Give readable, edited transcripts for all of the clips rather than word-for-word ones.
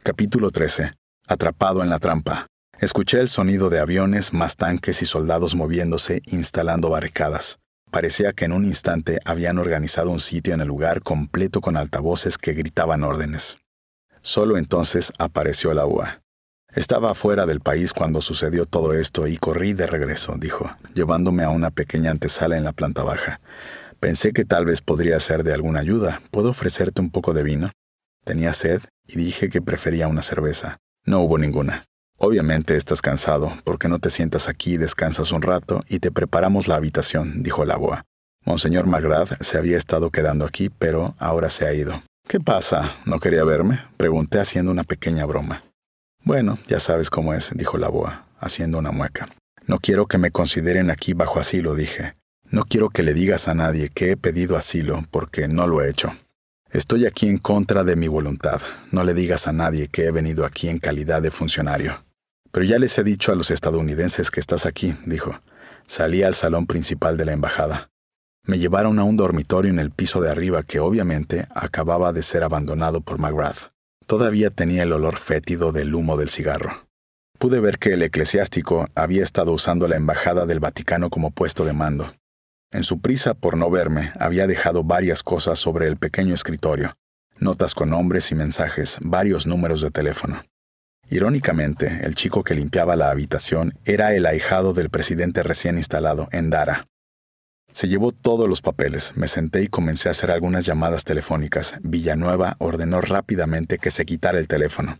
Capítulo 13. Atrapado en la trampa. Escuché el sonido de aviones, más tanques y soldados moviéndose, instalando barricadas. Parecía que en un instante habían organizado un sitio en el lugar completo con altavoces que gritaban órdenes. Solo entonces apareció la UA. Estaba fuera del país cuando sucedió todo esto y corrí de regreso, dijo, llevándome a una pequeña antesala en la planta baja. Pensé que tal vez podría ser de alguna ayuda. ¿Puedo ofrecerte un poco de vino? Tenía sed y dije que prefería una cerveza. No hubo ninguna. Obviamente estás cansado, ¿por qué no te sientas aquí y descansas un rato y te preparamos la habitación?, dijo la boa. Monseñor McGrath se había estado quedando aquí, pero ahora se ha ido. ¿Qué pasa? ¿No quería verme?, pregunté haciendo una pequeña broma. Bueno, ya sabes cómo es, dijo la boa, haciendo una mueca. No quiero que me consideren aquí bajo asilo, dije. No quiero que le digas a nadie que he pedido asilo, porque no lo he hecho. Estoy aquí en contra de mi voluntad. No le digas a nadie que he venido aquí en calidad de funcionario. Pero ya les he dicho a los estadounidenses que estás aquí, dijo. Salí al salón principal de la embajada. Me llevaron a un dormitorio en el piso de arriba que obviamente acababa de ser abandonado por McGrath. Todavía tenía el olor fétido del humo del cigarro. Pude ver que el eclesiástico había estado usando la embajada del Vaticano como puesto de mando. En su prisa por no verme, había dejado varias cosas sobre el pequeño escritorio, notas con nombres y mensajes, varios números de teléfono. Irónicamente, el chico que limpiaba la habitación era el ahijado del presidente recién instalado, Endara. Se llevó todos los papeles, me senté y comencé a hacer algunas llamadas telefónicas. Villanueva ordenó rápidamente que se quitara el teléfono.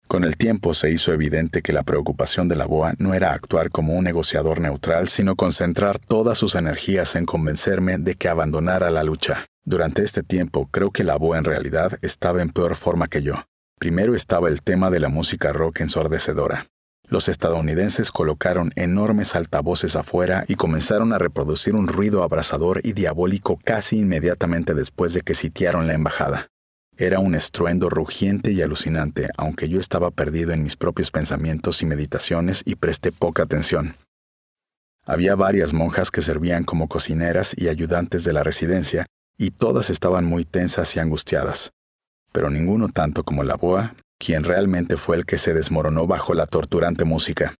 Con el tiempo se hizo evidente que la preocupación de la BOA no era actuar como un negociador neutral, sino concentrar todas sus energías en convencerme de que abandonara la lucha. Durante este tiempo, creo que la BOA en realidad estaba en peor forma que yo. Primero estaba el tema de la música rock ensordecedora. Los estadounidenses colocaron enormes altavoces afuera y comenzaron a reproducir un ruido abrasador y diabólico casi inmediatamente después de que sitiaron la embajada. Era un estruendo rugiente y alucinante, aunque yo estaba perdido en mis propios pensamientos y meditaciones y presté poca atención. Había varias monjas que servían como cocineras y ayudantes de la residencia, y todas estaban muy tensas y angustiadas. Pero ninguno tanto como la boa, quien realmente fue el que se desmoronó bajo la torturante música.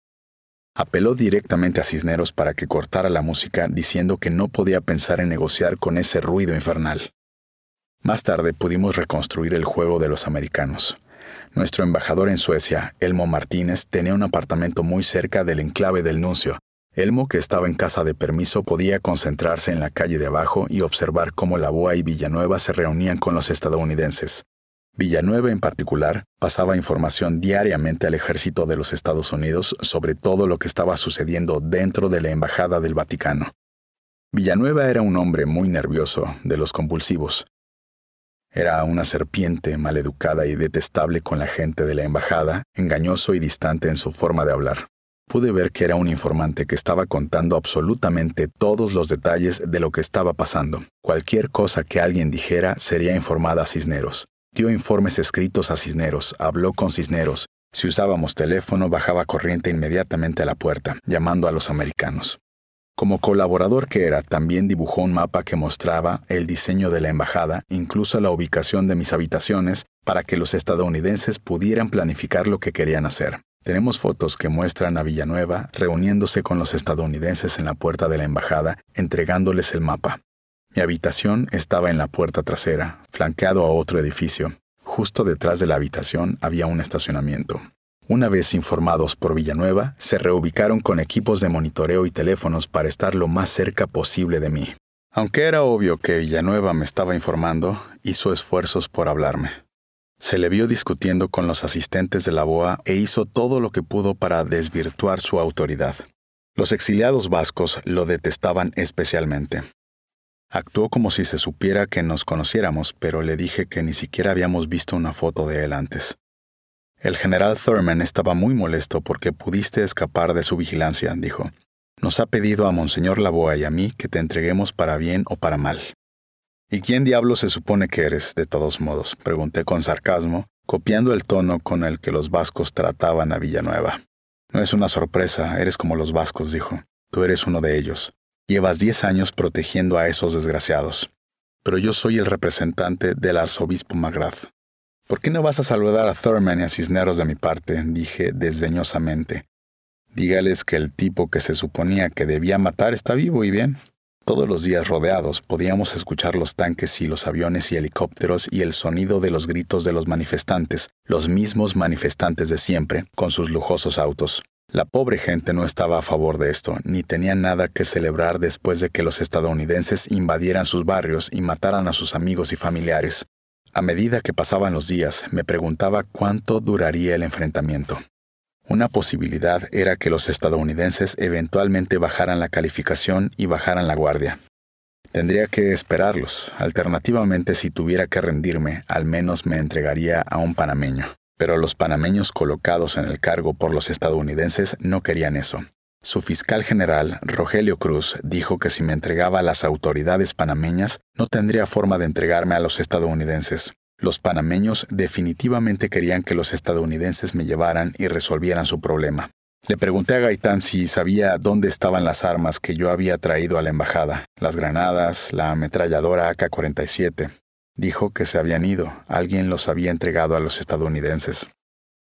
Apeló directamente a Cisneros para que cortara la música, diciendo que no podía pensar en negociar con ese ruido infernal. Más tarde pudimos reconstruir el juego de los americanos. Nuestro embajador en Suecia, Elmo Martínez, tenía un apartamento muy cerca del enclave del nuncio. Elmo, que estaba en casa de permiso, podía concentrarse en la calle de abajo y observar cómo la BOA y Villanueva se reunían con los estadounidenses. Villanueva, en particular, pasaba información diariamente al ejército de los Estados Unidos sobre todo lo que estaba sucediendo dentro de la embajada del Vaticano. Villanueva era un hombre muy nervioso, de los convulsivos. Era una serpiente maleducada y detestable con la gente de la embajada, engañoso y distante en su forma de hablar. Pude ver que era un informante que estaba contando absolutamente todos los detalles de lo que estaba pasando. Cualquier cosa que alguien dijera sería informada a Cisneros. Dio informes escritos a Cisneros, habló con Cisneros. Si usábamos teléfono, bajaba corriente inmediatamente a la puerta, llamando a los americanos. Como colaborador que era, también dibujó un mapa que mostraba el diseño de la embajada, incluso la ubicación de mis habitaciones, para que los estadounidenses pudieran planificar lo que querían hacer. Tenemos fotos que muestran a Villanueva reuniéndose con los estadounidenses en la puerta de la embajada, entregándoles el mapa. Mi habitación estaba en la puerta trasera, flanqueado a otro edificio. Justo detrás de la habitación había un estacionamiento. Una vez informados por Villanueva, se reubicaron con equipos de monitoreo y teléfonos para estar lo más cerca posible de mí. Aunque era obvio que Villanueva me estaba informando, hizo esfuerzos por hablarme. Se le vio discutiendo con los asistentes de la BOA e hizo todo lo que pudo para desvirtuar su autoridad. Los exiliados vascos lo detestaban especialmente. Actuó como si se supiera que nos conociéramos, pero le dije que ni siquiera habíamos visto una foto de él antes. El general Thurman estaba muy molesto porque pudiste escapar de su vigilancia, dijo. Nos ha pedido a Monseñor Laboa y a mí que te entreguemos para bien o para mal. ¿Y quién diablo se supone que eres, de todos modos?, pregunté con sarcasmo, copiando el tono con el que los vascos trataban a Villanueva. No es una sorpresa, eres como los vascos, dijo. Tú eres uno de ellos. Llevas 10 años protegiendo a esos desgraciados. Pero yo soy el representante del arzobispo McGrath. ¿Por qué no vas a saludar a Thurman y a Cisneros de mi parte?, dije desdeñosamente. Dígales que el tipo que se suponía que debía matar está vivo y bien. Todos los días rodeados podíamos escuchar los tanques y los aviones y helicópteros y el sonido de los gritos de los manifestantes, los mismos manifestantes de siempre, con sus lujosos autos. La pobre gente no estaba a favor de esto, ni tenía nada que celebrar después de que los estadounidenses invadieran sus barrios y mataran a sus amigos y familiares. A medida que pasaban los días, me preguntaba cuánto duraría el enfrentamiento. Una posibilidad era que los estadounidenses eventualmente bajaran la calificación y bajaran la guardia. Tendría que esperarlos. Alternativamente, si tuviera que rendirme, al menos me entregaría a un panameño. Pero los panameños colocados en el cargo por los estadounidenses no querían eso. Su fiscal general, Rogelio Cruz, dijo que si me entregaba a las autoridades panameñas, no tendría forma de entregarme a los estadounidenses. Los panameños definitivamente querían que los estadounidenses me llevaran y resolvieran su problema. Le pregunté a Gaitán si sabía dónde estaban las armas que yo había traído a la embajada, las granadas, la ametralladora AK-47. Dijo que se habían ido, alguien los había entregado a los estadounidenses.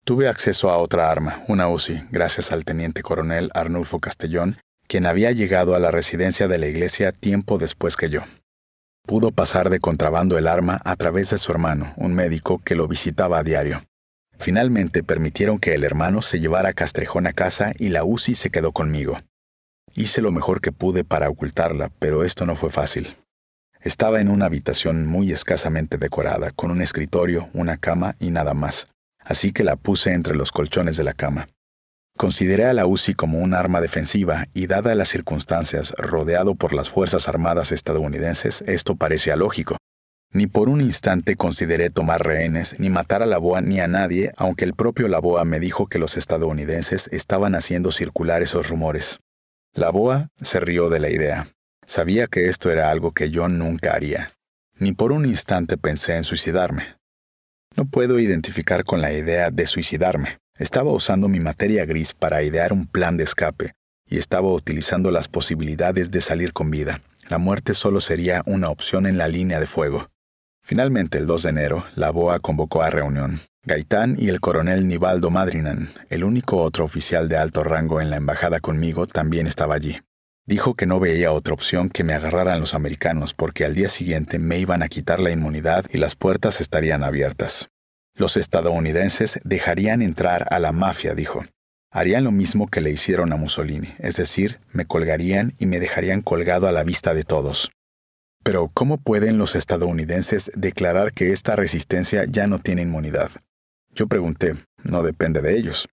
Tuve acceso a otra arma, una Uzi, gracias al teniente coronel Arnulfo Castellón, quien había llegado a la residencia de la iglesia tiempo después que yo. Pudo pasar de contrabando el arma a través de su hermano, un médico que lo visitaba a diario. Finalmente permitieron que el hermano se llevara a Castrejón a casa y la Uzi se quedó conmigo. Hice lo mejor que pude para ocultarla, pero esto no fue fácil. Estaba en una habitación muy escasamente decorada, con un escritorio, una cama y nada más, así que la puse entre los colchones de la cama. Consideré a la Uzi como un arma defensiva y, dadas las circunstancias, rodeado por las Fuerzas Armadas estadounidenses, esto parecía lógico. Ni por un instante consideré tomar rehenes, ni matar a Laboa ni a nadie, aunque el propio Laboa me dijo que los estadounidenses estaban haciendo circular esos rumores. Laboa se rió de la idea. Sabía que esto era algo que yo nunca haría. Ni por un instante pensé en suicidarme. No puedo identificar con la idea de suicidarme. Estaba usando mi materia gris para idear un plan de escape y estaba utilizando las posibilidades de salir con vida. La muerte solo sería una opción en la línea de fuego. Finalmente, el 2 de enero, Laboa convocó a reunión. Gaitán y el coronel Nivaldo Madrinan, el único otro oficial de alto rango en la embajada conmigo, también estaba allí. Dijo que no veía otra opción que me agarraran los americanos porque al día siguiente me iban a quitar la inmunidad y las puertas estarían abiertas. Los estadounidenses dejarían entrar a la mafia, dijo. Harían lo mismo que le hicieron a Mussolini, es decir, me colgarían y me dejarían colgado a la vista de todos. Pero, ¿cómo pueden los estadounidenses declarar que esta resistencia ya no tiene inmunidad? Yo pregunté, no depende de ellos.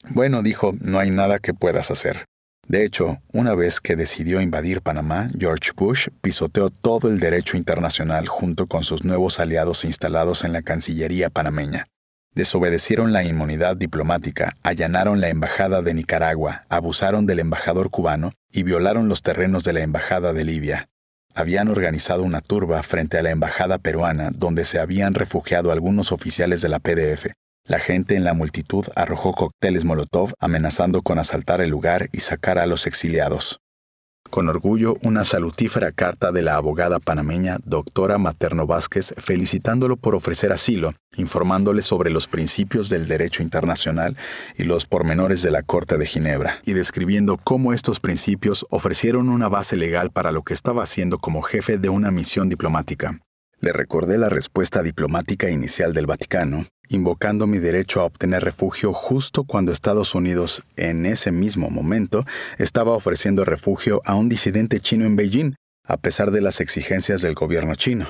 Bueno, dijo, no hay nada que puedas hacer. De hecho, una vez que decidió invadir Panamá, George Bush pisoteó todo el derecho internacional junto con sus nuevos aliados instalados en la Cancillería panameña. Desobedecieron la inmunidad diplomática, allanaron la embajada de Nicaragua, abusaron del embajador cubano y violaron los terrenos de la embajada de Libia. Habían organizado una turba frente a la embajada peruana donde se habían refugiado algunos oficiales de la PDF. La gente en la multitud arrojó cócteles Molotov amenazando con asaltar el lugar y sacar a los exiliados. Con orgullo, una salutífera carta de la abogada panameña doctora Materno Vázquez felicitándolo por ofrecer asilo, informándole sobre los principios del derecho internacional y los pormenores de la Corte de Ginebra, y describiendo cómo estos principios ofrecieron una base legal para lo que estaba haciendo como jefe de una misión diplomática. Le recordé la respuesta diplomática inicial del Vaticano, invocando mi derecho a obtener refugio justo cuando Estados Unidos, en ese mismo momento, estaba ofreciendo refugio a un disidente chino en Beijing, a pesar de las exigencias del gobierno chino.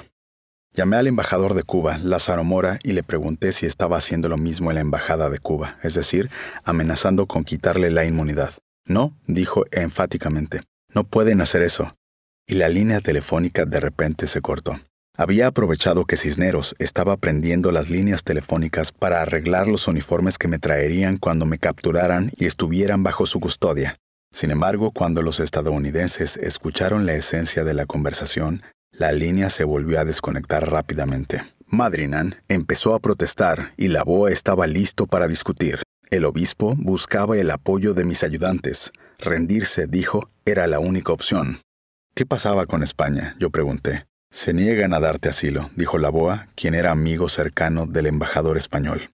Llamé al embajador de Cuba, Lázaro Mora, y le pregunté si estaba haciendo lo mismo en la embajada de Cuba, es decir, amenazando con quitarle la inmunidad. No, dijo enfáticamente, no pueden hacer eso. Y la línea telefónica de repente se cortó. Había aprovechado que Cisneros estaba prendiendo las líneas telefónicas para arreglar los uniformes que me traerían cuando me capturaran y estuvieran bajo su custodia. Sin embargo, cuando los estadounidenses escucharon la esencia de la conversación, la línea se volvió a desconectar rápidamente. Madrinan empezó a protestar y Laboa estaba listo para discutir. El obispo buscaba el apoyo de mis ayudantes. Rendirse, dijo, era la única opción. ¿Qué pasaba con España?, yo pregunté. Se niegan a darte asilo, dijo Laboa, quien era amigo cercano del embajador español.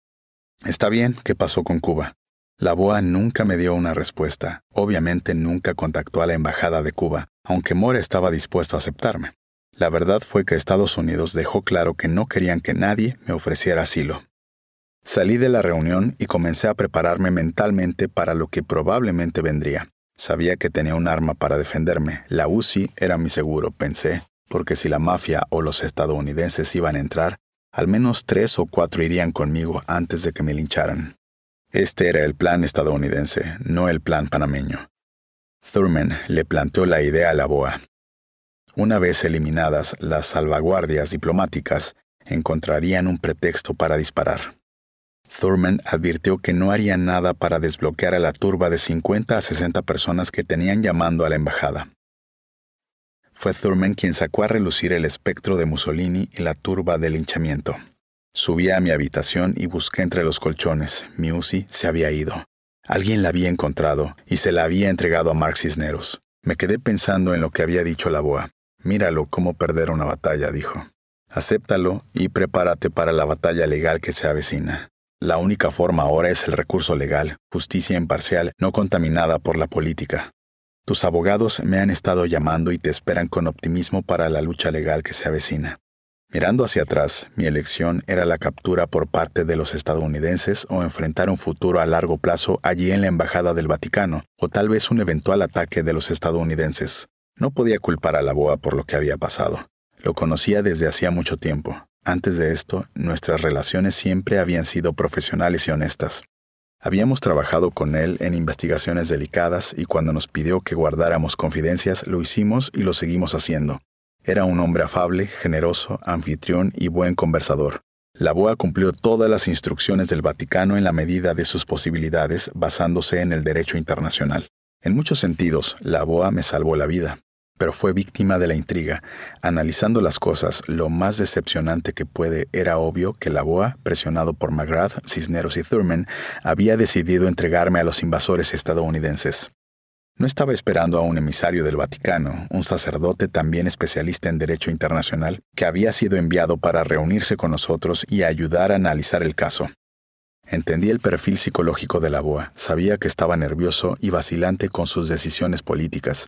Está bien, ¿qué pasó con Cuba? Laboa nunca me dio una respuesta. Obviamente nunca contactó a la embajada de Cuba, aunque Mora estaba dispuesto a aceptarme. La verdad fue que Estados Unidos dejó claro que no querían que nadie me ofreciera asilo. Salí de la reunión y comencé a prepararme mentalmente para lo que probablemente vendría. Sabía que tenía un arma para defenderme. La UCI era mi seguro, pensé, porque si la mafia o los estadounidenses iban a entrar, al menos 3 o 4 irían conmigo antes de que me lincharan. Este era el plan estadounidense, no el plan panameño. Thurman le planteó la idea a Laboa. Una vez eliminadas las salvaguardias diplomáticas, encontrarían un pretexto para disparar. Thurman advirtió que no haría nada para desbloquear a la turba de 50 a 60 personas que tenían llamando a la embajada. Fue Thurman quien sacó a relucir el espectro de Mussolini y la turba de linchamiento. Subí a mi habitación y busqué entre los colchones. Mi UCI se había ido. Alguien la había encontrado y se la había entregado a Mark Cisneros. Me quedé pensando en lo que había dicho Laboa. Míralo cómo perder una batalla, dijo. Acéptalo y prepárate para la batalla legal que se avecina. La única forma ahora es el recurso legal, justicia imparcial, no contaminada por la política. Tus abogados me han estado llamando y te esperan con optimismo para la lucha legal que se avecina. Mirando hacia atrás, mi elección era la captura por parte de los estadounidenses o enfrentar un futuro a largo plazo allí en la Embajada del Vaticano, o tal vez un eventual ataque de los estadounidenses. No podía culpar a Laboa por lo que había pasado. Lo conocía desde hacía mucho tiempo. Antes de esto, nuestras relaciones siempre habían sido profesionales y honestas. Habíamos trabajado con él en investigaciones delicadas y cuando nos pidió que guardáramos confidencias, lo hicimos y lo seguimos haciendo. Era un hombre afable, generoso, anfitrión y buen conversador. Laboa cumplió todas las instrucciones del Vaticano en la medida de sus posibilidades, basándose en el derecho internacional. En muchos sentidos, Laboa me salvó la vida, pero fue víctima de la intriga. Analizando las cosas, lo más decepcionante que puede era obvio que Laboa, presionado por McGrath, Cisneros y Thurman, había decidido entregarme a los invasores estadounidenses. No estaba esperando a un emisario del Vaticano, un sacerdote también especialista en derecho internacional, que había sido enviado para reunirse con nosotros y ayudar a analizar el caso. Entendí el perfil psicológico de Laboa, sabía que estaba nervioso y vacilante con sus decisiones políticas.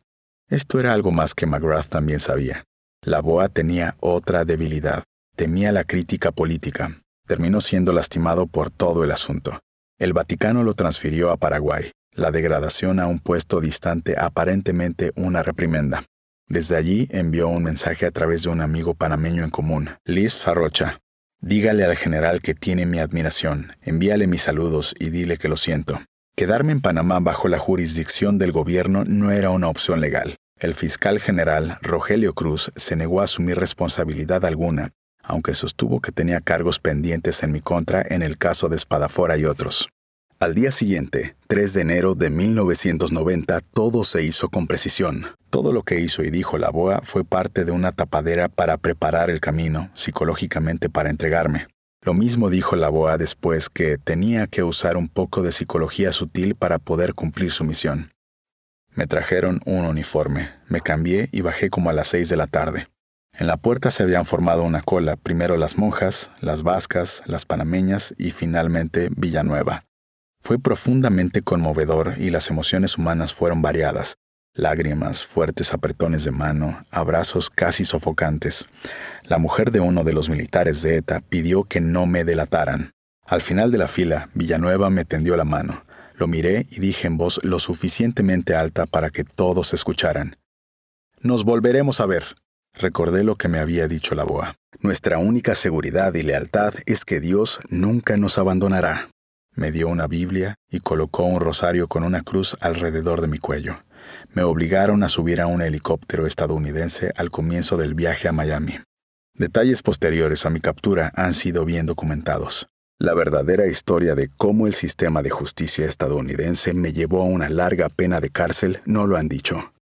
Esto era algo más que McGrath también sabía. Laboa tenía otra debilidad, temía la crítica política. Terminó siendo lastimado por todo el asunto. El Vaticano lo transfirió a Paraguay. La degradación a un puesto distante, aparentemente una reprimenda. Desde allí envió un mensaje a través de un amigo panameño en común, Liz Farrocha. Dígale al general que tiene mi admiración, envíale mis saludos y dile que lo siento. Quedarme en Panamá bajo la jurisdicción del gobierno no era una opción legal. El fiscal general, Rogelio Cruz, se negó a asumir responsabilidad alguna, aunque sostuvo que tenía cargos pendientes en mi contra en el caso de Spadafora y otros. Al día siguiente, 3 de enero de 1990, todo se hizo con precisión. Todo lo que hizo y dijo Laboa fue parte de una tapadera para preparar el camino, psicológicamente para entregarme. Lo mismo dijo Laboa después que tenía que usar un poco de psicología sutil para poder cumplir su misión. Me trajeron un uniforme, me cambié y bajé como a las 6 de la tarde. En la puerta se habían formado una cola, primero las monjas, las vascas, las panameñas y finalmente Villanueva. Fue profundamente conmovedor y las emociones humanas fueron variadas. Lágrimas, fuertes apretones de mano, abrazos casi sofocantes. La mujer de uno de los militares de ETA pidió que no me delataran. Al final de la fila, Villanueva me tendió la mano. Lo miré y dije en voz lo suficientemente alta para que todos escucharan. «Nos volveremos a ver». Recordé lo que me había dicho Laboa. «Nuestra única seguridad y lealtad es que Dios nunca nos abandonará». Me dio una Biblia y colocó un rosario con una cruz alrededor de mi cuello. Me obligaron a subir a un helicóptero estadounidense al comienzo del viaje a Miami. Detalles posteriores a mi captura han sido bien documentados. La verdadera historia de cómo el sistema de justicia estadounidense me llevó a una larga pena de cárcel no lo han dicho.